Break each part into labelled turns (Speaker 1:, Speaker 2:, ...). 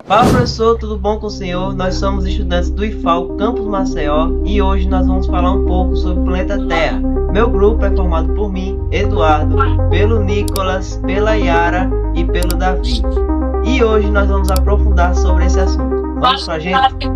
Speaker 1: Fala professor, tudo bom com o senhor? Nós somos estudantes do IFAL Campus Maceió e hoje nós vamos falar um pouco sobre o planeta Terra. Meu grupo é formado por mim, Eduardo, pelo Nicolas, pela Yara e pelo Davi. E hoje nós vamos aprofundar sobre esse assunto. Vamos pra gente?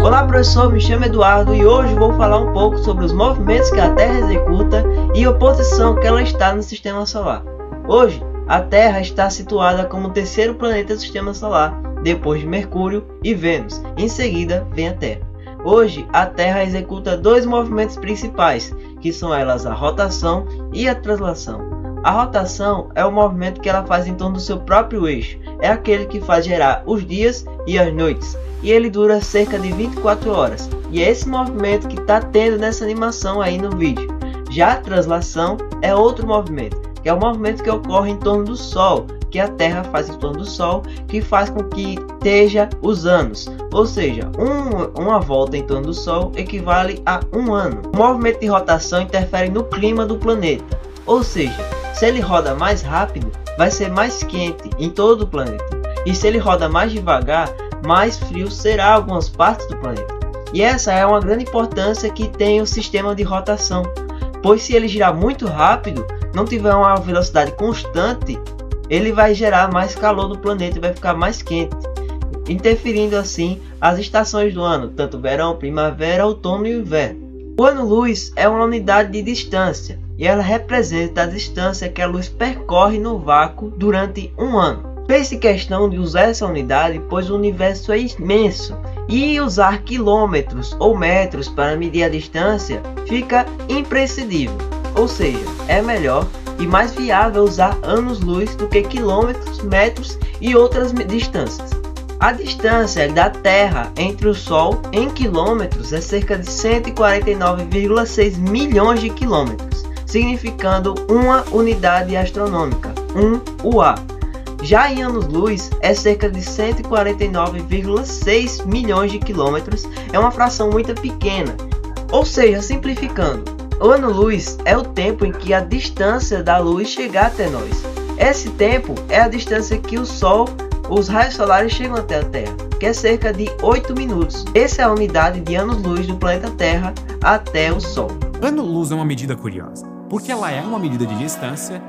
Speaker 1: Olá professor, me chamo Eduardo e hoje vou falar um pouco sobre os movimentos que a Terra executa e a posição que ela está no Sistema Solar. Hoje, a Terra está situada como o terceiro planeta do Sistema Solar, depois de Mercúrio e Vênus. Em seguida, vem a Terra. Hoje, a Terra executa dois movimentos principais, que são elas a rotação e a translação. A rotação é o movimento que ela faz em torno do seu próprio eixo. É aquele que faz gerar os dias e as noites. E ele dura cerca de 24 horas. E é esse movimento que está tendo nessa animação aí no vídeo. Já a translação é outro movimento, que é o movimento que ocorre em torno do Sol, que a Terra faz em torno do Sol, que faz com que esteja os anos. Ou seja, uma volta em torno do Sol equivale a um ano. O movimento de rotação interfere no clima do planeta. Ou seja, se ele roda mais rápido, vai ser mais quente em todo o planeta. E se ele roda mais devagar, mais frio será algumas partes do planeta. E essa é uma grande importância que tem o sistema de rotação. Pois se ele girar muito rápido, não tiver uma velocidade constante, ele vai gerar mais calor no planeta e vai ficar mais quente, interferindo assim as estações do ano, tanto verão, primavera, outono e inverno. O ano-luz é uma unidade de distância e ela representa a distância que a luz percorre no vácuo durante um ano. Fez-se questão de usar essa unidade, pois o universo é imenso e usar quilômetros ou metros para medir a distância fica imprescindível, ou seja, é melhor e mais viável usar anos-luz do que quilômetros, metros e outras distâncias. A distância da Terra entre o Sol em quilômetros é cerca de 149,6 milhões de quilômetros, significando uma unidade astronômica, 1 UA. Já em anos-luz é cerca de 149,6 milhões de quilômetros, é uma fração muito pequena. Ou seja, simplificando, o ano-luz é o tempo em que a distância da luz chega até nós. Esse tempo é a distância que o Sol, os raios solares chegam até a Terra, que é cerca de 8 minutos. Essa é a unidade de anos-luz do planeta Terra até o Sol.
Speaker 2: Ano-luz é uma medida curiosa, porque ela é uma medida de distância,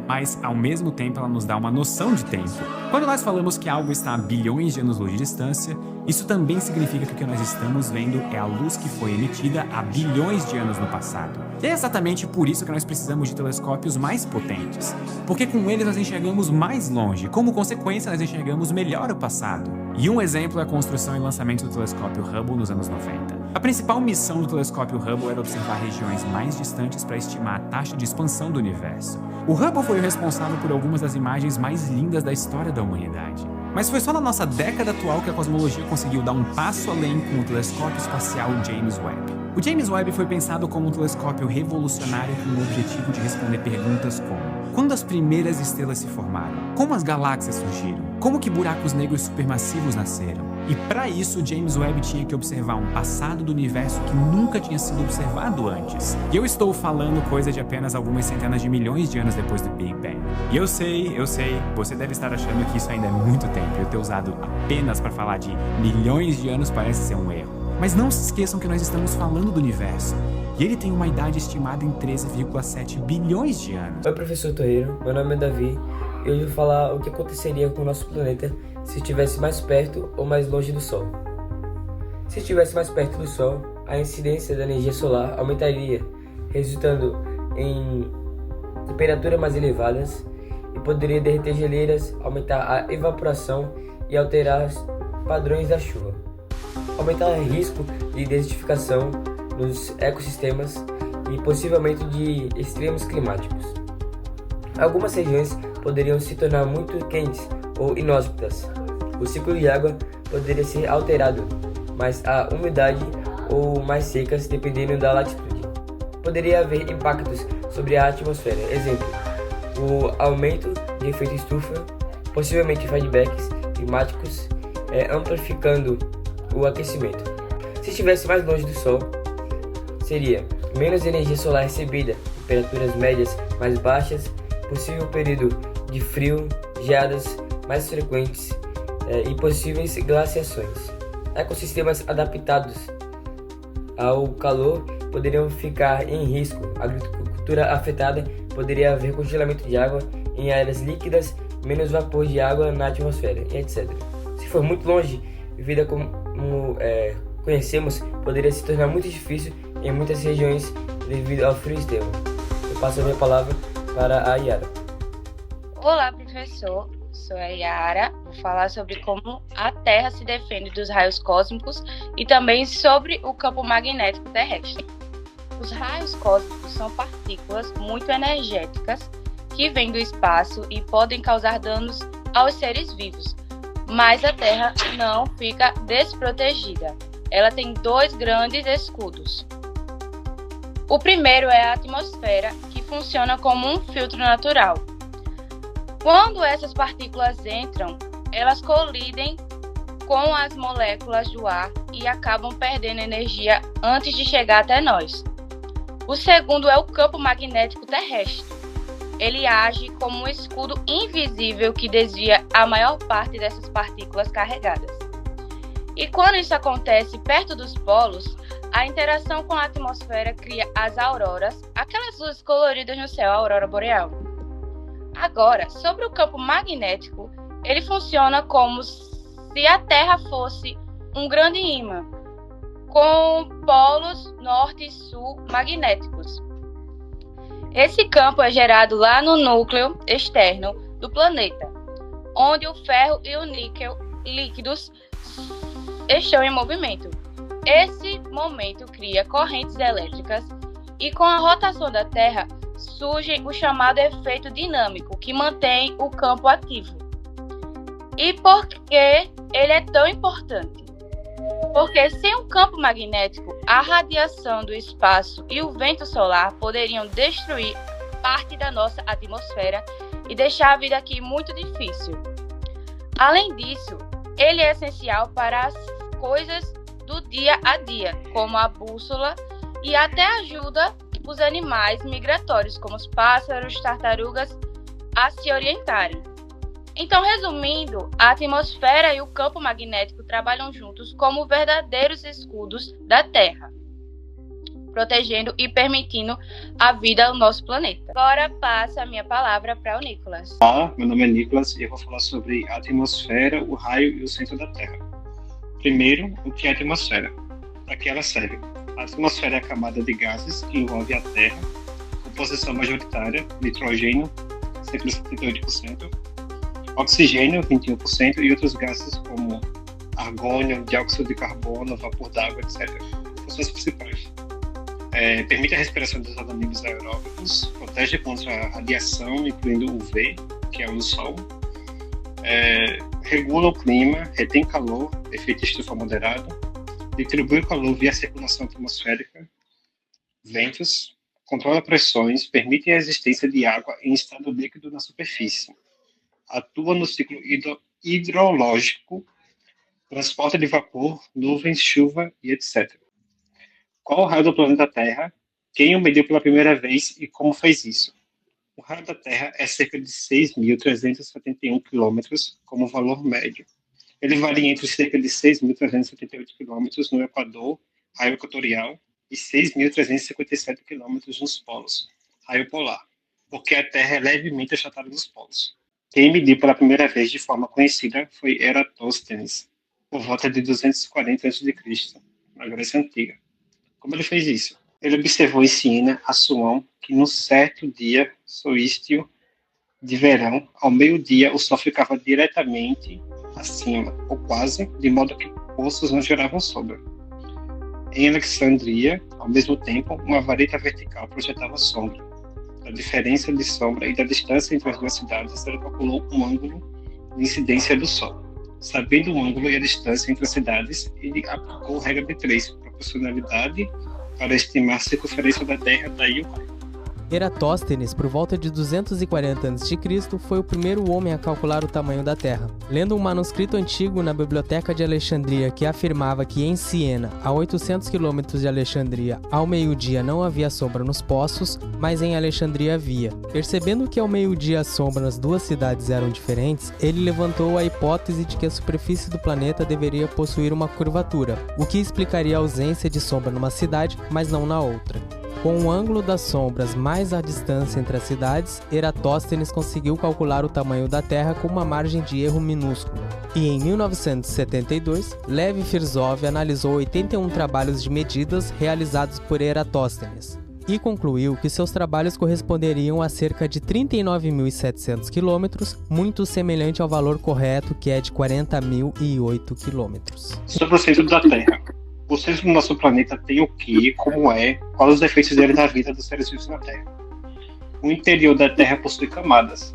Speaker 2: mas ao mesmo tempo ela nos dá uma noção de tempo. Quando nós falamos que algo está a bilhões de anos-luz de distância, isso também significa que o que nós estamos vendo é a luz que foi emitida há bilhões de anos no passado. E é exatamente por isso que nós precisamos de telescópios mais potentes, porque com eles nós enxergamos mais longe, como consequência nós enxergamos melhor o passado. E um exemplo é a construção e lançamento do telescópio Hubble nos anos 90. A principal missão do telescópio Hubble era observar regiões mais distantes para estimar a taxa de expansão do universo. O Hubble foi o responsável por algumas das imagens mais lindas da história da humanidade. Mas foi só na nossa década atual que a cosmologia conseguiu dar um passo além com o telescópio espacial James Webb. O James Webb foi pensado como um telescópio revolucionário com o objetivo de responder perguntas como: quando as primeiras estrelas se formaram? Como as galáxias surgiram? Como que buracos negros supermassivos nasceram? E para isso, James Webb tinha que observar um passado do universo que nunca tinha sido observado antes. E eu estou falando coisa de apenas algumas centenas de milhões de anos depois do Big Bang. E eu sei, você deve estar achando que isso ainda é muito tempo e eu ter usado apenas para falar de milhões de anos parece ser um erro. Mas não se esqueçam que nós estamos falando do universo. E ele tem uma idade estimada em 13,7 bilhões de anos.
Speaker 3: Oi, professor Torreiro, meu nome é Davi e hoje eu vou falar o que aconteceria com o nosso planeta se estivesse mais perto ou mais longe do Sol. Se estivesse mais perto do Sol, a incidência da energia solar aumentaria, resultando em temperaturas mais elevadas e poderia derreter geleiras, aumentar a evaporação e alterar os padrões da chuva, aumentar o risco de desertificação nos ecossistemas e possivelmente de extremos climáticos. Algumas regiões poderiam se tornar muito quentes ou inóspitas. O ciclo de água poderia ser alterado, mas a umidade ou mais secas dependendo da latitude. Poderia haver impactos sobre a atmosfera, exemplo, o aumento de efeito estufa, possivelmente feedbacks climáticos, amplificando o aquecimento. Se estivesse mais longe do Sol, seria menos energia solar recebida, temperaturas médias mais baixas, possível período de frio, geadas mais frequentes e possíveis glaciações. Ecossistemas adaptados ao calor poderiam ficar em risco. A agricultura afetada, poderia haver congelamento de água em áreas líquidas, menos vapor de água na atmosfera, e etc. Se for muito longe, vida como conhecemos poderia se tornar muito difícil em muitas regiões devido ao frio extremo. Eu passo a minha palavra para a Yara.
Speaker 4: Olá, professor. Sou a Yara. Vou falar sobre como a Terra se defende dos raios cósmicos e também sobre o campo magnético terrestre. Os raios cósmicos são partículas muito energéticas que vêm do espaço e podem causar danos aos seres vivos, mas a Terra não fica desprotegida. Ela tem 2 grandes escudos. O primeiro é a atmosfera, que funciona como um filtro natural. Quando essas partículas entram, elas colidem com as moléculas do ar e acabam perdendo energia antes de chegar até nós. O segundo é o campo magnético terrestre. Ele age como um escudo invisível que desvia a maior parte dessas partículas carregadas. E quando isso acontece perto dos polos, a interação com a atmosfera cria as auroras, aquelas luzes coloridas no céu, a aurora boreal. Agora, sobre o campo magnético, ele funciona como se a Terra fosse um grande ímã, com polos norte e sul magnéticos. Esse campo é gerado lá no núcleo externo do planeta, onde o ferro e o níquel líquidos estão em movimento. Esse momento cria correntes elétricas e com a rotação da Terra surge o chamado efeito dinâmico, que mantém o campo ativo. E por que ele é tão importante? Porque sem o campo magnético, a radiação do espaço e o vento solar poderiam destruir parte da nossa atmosfera e deixar a vida aqui muito difícil. Além disso, ele é essencial para as coisas do dia a dia, como a bússola, e até ajuda os animais migratórios, como os pássaros, tartarugas, a se orientarem. Então, resumindo, a atmosfera e o campo magnético trabalham juntos como verdadeiros escudos da Terra, protegendo e permitindo a vida ao nosso planeta. Agora passo a minha palavra para o Nicolas.
Speaker 5: Olá, meu nome é Nicolas e eu vou falar sobre a atmosfera, o raio e o centro da Terra. Primeiro, o que é a atmosfera? Para que ela serve? A atmosfera é a camada de gases que envolve a Terra, composição majoritária, nitrogênio, cerca de 78%, oxigênio, 21%, e outros gases como argônio, dióxido de carbono, vapor d'água, etc. Funções principais. Permite a respiração dos organismos aeróbicos, protege contra a radiação, incluindo o UV, que é o Sol, regula o clima, retém calor, efeito estufa moderado, distribui o calor via circulação atmosférica, ventos, controla pressões, permite a existência de água em estado líquido na superfície, atua no ciclo hidrológico, transporte de vapor, nuvens, chuva e etc. Qual o raio do planeta Terra? Quem o mediu pela primeira vez e como fez isso? O raio da Terra é cerca de 6.371 km como valor médio. Ele varia entre cerca de 6.378 km no Equador, raio equatorial, e 6.357 km nos polos, raio polar, porque a Terra é levemente achatada nos polos. Quem mediu pela primeira vez de forma conhecida foi Eratóstenes, por volta de 240 a.C., na Grécia Antiga. Como ele fez isso? Ele observou em Siena, Assuão, que num certo dia solstício de verão, ao meio-dia, o sol ficava diretamente acima, ou quase, de modo que poços não geravam sombra. Em Alexandria, ao mesmo tempo, uma vareta vertical projetava sombra. Da diferença de sombra e da distância entre as duas cidades, ele calculou um ângulo de incidência do sol. Sabendo o ângulo e a distância entre as cidades, ele aplicou a regra de 3, proporcionalidade, para estimar a circunferência da Terra, daí o raio.
Speaker 6: Eratóstenes, por volta de 240 a.C., foi o primeiro homem a calcular o tamanho da Terra. Lendo um manuscrito antigo na Biblioteca de Alexandria que afirmava que em Siena, a 800 km de Alexandria, ao meio-dia não havia sombra nos poços, mas em Alexandria havia. Percebendo que ao meio-dia a sombra nas duas cidades eram diferentes, ele levantou a hipótese de que a superfície do planeta deveria possuir uma curvatura, o que explicaria a ausência de sombra numa cidade, mas não na outra. Com o ângulo das sombras mais a distância entre as cidades, Eratóstenes conseguiu calcular o tamanho da Terra com uma margem de erro minúscula. E em 1972, Lev Firzov analisou 81 trabalhos de medidas realizados por Eratóstenes e concluiu que seus trabalhos corresponderiam a cerca de 39.700 km, muito semelhante ao valor correto, que é de 40.008 km.
Speaker 5: Sobre o centro da Terra. O centro do nosso planeta tem o que, como é, quais os efeitos dele na vida dos seres vivos na Terra. O interior da Terra possui camadas.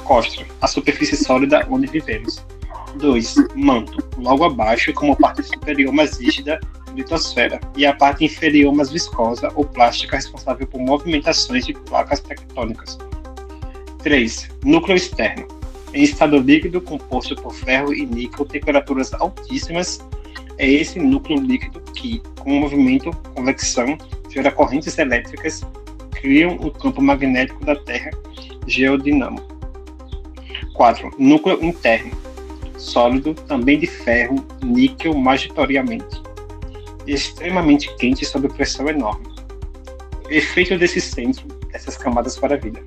Speaker 5: Costra, a superfície sólida onde vivemos. 2. Manto, logo abaixo, como a parte superior mais rígida, litosfera, e a parte inferior mais viscosa ou plástica responsável por movimentações de placas tectônicas. 3. Núcleo externo, em estado líquido composto por ferro e níquel, temperaturas altíssimas. É esse núcleo líquido que, com o movimento, convecção, gera correntes elétricas, criam o campo magnético da Terra, geodinamo. 4. Núcleo interno, sólido, também de ferro, níquel majoritariamente, extremamente quente sob pressão enorme. Efeito desse centro, dessas camadas para a vida.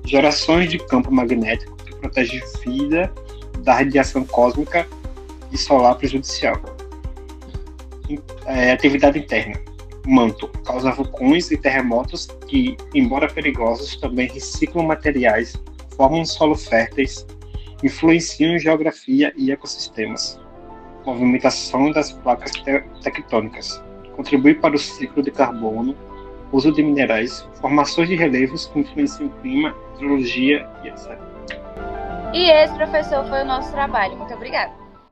Speaker 5: Gerações de campo magnético que protege vida da radiação cósmica e solar prejudicial. Atividade interna. Manto, causa vulcões e terremotos que, embora perigosos, também reciclam materiais, formam solo férteis, influenciam geografia e ecossistemas. Movimentação das placas tectônicas. Contribui para o ciclo de carbono, uso de minerais, formações de relevos que influenciam o clima, hidrologia e etc.
Speaker 4: E esse, professor, foi o nosso trabalho. Muito obrigada.